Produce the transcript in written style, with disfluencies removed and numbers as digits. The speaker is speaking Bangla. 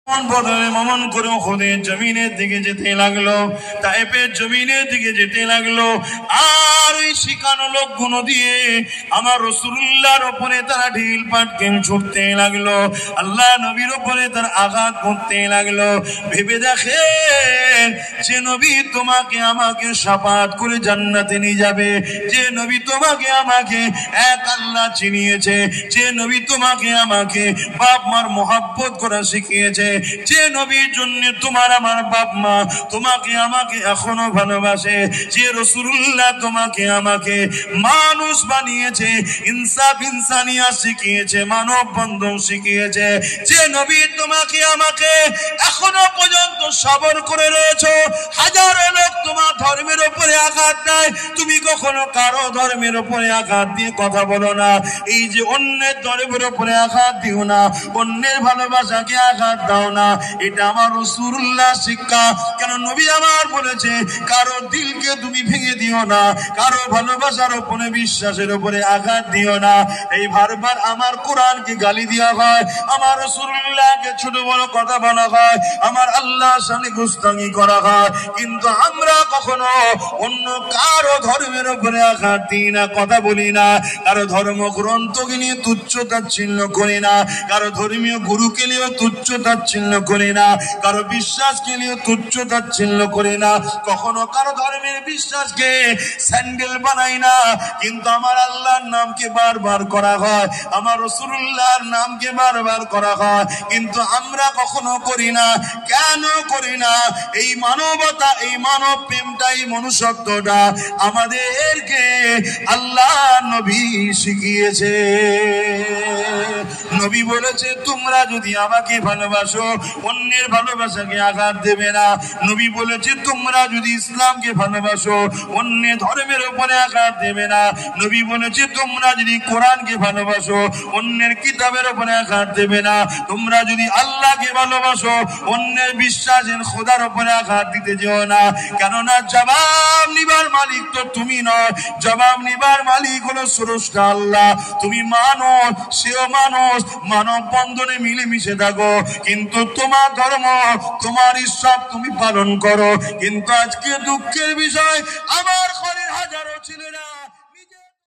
মমন করে উহুদের জমিনের দিকে যেতে লাগলো, তায়েফের জমিনের দিকে যেতে লাগলো। আর ওই শিখানো লোকগুলো দিয়ে আমার রাসূলুল্লাহর উপরে তারা ঢিল পাটকেল ছুটতে লাগলো, আল্লাহ নবীর উপরে তার আঘাত করতে লাগলো। ভেবে দেখেন, যে নবী তোমাকে আমাকে শাফাত করে জান্নাতে নিয়ে যাবে, যে নবী তোমাকে আমাকে এক আল্লাহ চিনিয়েছে, যে নবী তোমাকে আমাকে বাপ মার মহব্বত করা শিখিয়েছে, যে নবীর জন্য তোমার আমার বাপ মা তোমাকে আমাকে এখনো ভালোবাসে, যে রাসূলুল্লাহ তোমাকে আমাকে মানুষ বানিয়েছে, ইনসাফ ইনসানিয়াত শিখিয়েছে, মানব বন্ধন শিখিয়েছে, যে নবী তোমাকে আমাকে এখনো পর্যন্ত সবর করে রয়েছো। হাজারো লোক তোমার ধর্মের উপরে আঘাত দেয়, তুমি কখনো কারো ধর্মের উপরে আঘাত দিয়ে কথা বলো না। এই যে অন্যের ধর্মের উপরে আঘাত দিও না, অন্যের ভালোবাসাকে আঘাত দাও না, এটা আমার রাসূলুল্লাহ শিক্ষা। কেন নবী আমার বলেছে, কারো দিলকে তুমি ভেঙে দিও না, কারো ভালোবাসার উপরে বিশ্বাসের উপরে আঘাত দিও না। এই বারবার আমার কোরআনকে গালি দেওয়া হয়, আমার রাসূলুল্লাহকে ছোট বড় কথা বলা হয়, আমার আল্লাহর সামনে গুস্তাখি করা হয়, কিন্তু আমরা কখনো অন্য কারো ধর্মের উপরে আঘাত দিই না, কথা বলি না, কারো ধর্মগ্রন্থকে নিয়ে তুচ্ছ তাচ্ছিল্য করি না, কারো ধর্মীয় গুরুকে নিয়ে তুচ্ছ তাচ্ছিল্য করি না, কারো বিশ্বাসকে নিয়ে তুচ্ছ তাচ্ছিল্য করি না, কখনো কারো ধর্মের বিশ্বাসকে স্যান্ডেল বানাই না। কিন্তু আমার আল্লাহর নামকে বারবার করা হয়, আমার রাসূলুল্লাহর নামকে বারবার করা হয়, কিন্তু আমরা কখনো করি না। কেন করি না? এই মানবতা, এই মানব প্রেমটা, এই মনুষ্যত্বটা আমাদেরকে আল্লাহ নবী শিখিয়েছে। নবী বলেছে, তোমরা যদি আমাকে ভালোবাসো অন্যের ভালোবাসাকে আঘাত দেবে না। নবী বলেছে, তোমরা যদি ইসলামকে ভালোবাসো অন্যের ধর্মের উপরে আঘাত দেবে না। নবী বলেছে, তোমরা যদি কোরআনকে ভালোবাসো অন্যের কিতাবের উপরে আঘাত দেবে না। তোমরা যদি আল্লাহকে ভালোবাসো অন্যের বিশ্বাসের খোদার উপরে আঘাত দিতে যেও না। কেননা জবাব নিবার মালিক তো তুমি নয়, জবাব নিবার মালিক হলো স্রষ্টা আল্লাহ। তুমি মানুষ, সেও মানুষ, মানব বন্ধনে মিলেমিশে থাকো, কিন্তু তোমার ধর্ম, তোমার ইসলাম তুমি পালন করো। কিন্তু আজকে দুঃখের বিষয়, আমার ঘরের হাজারো ছেলেরা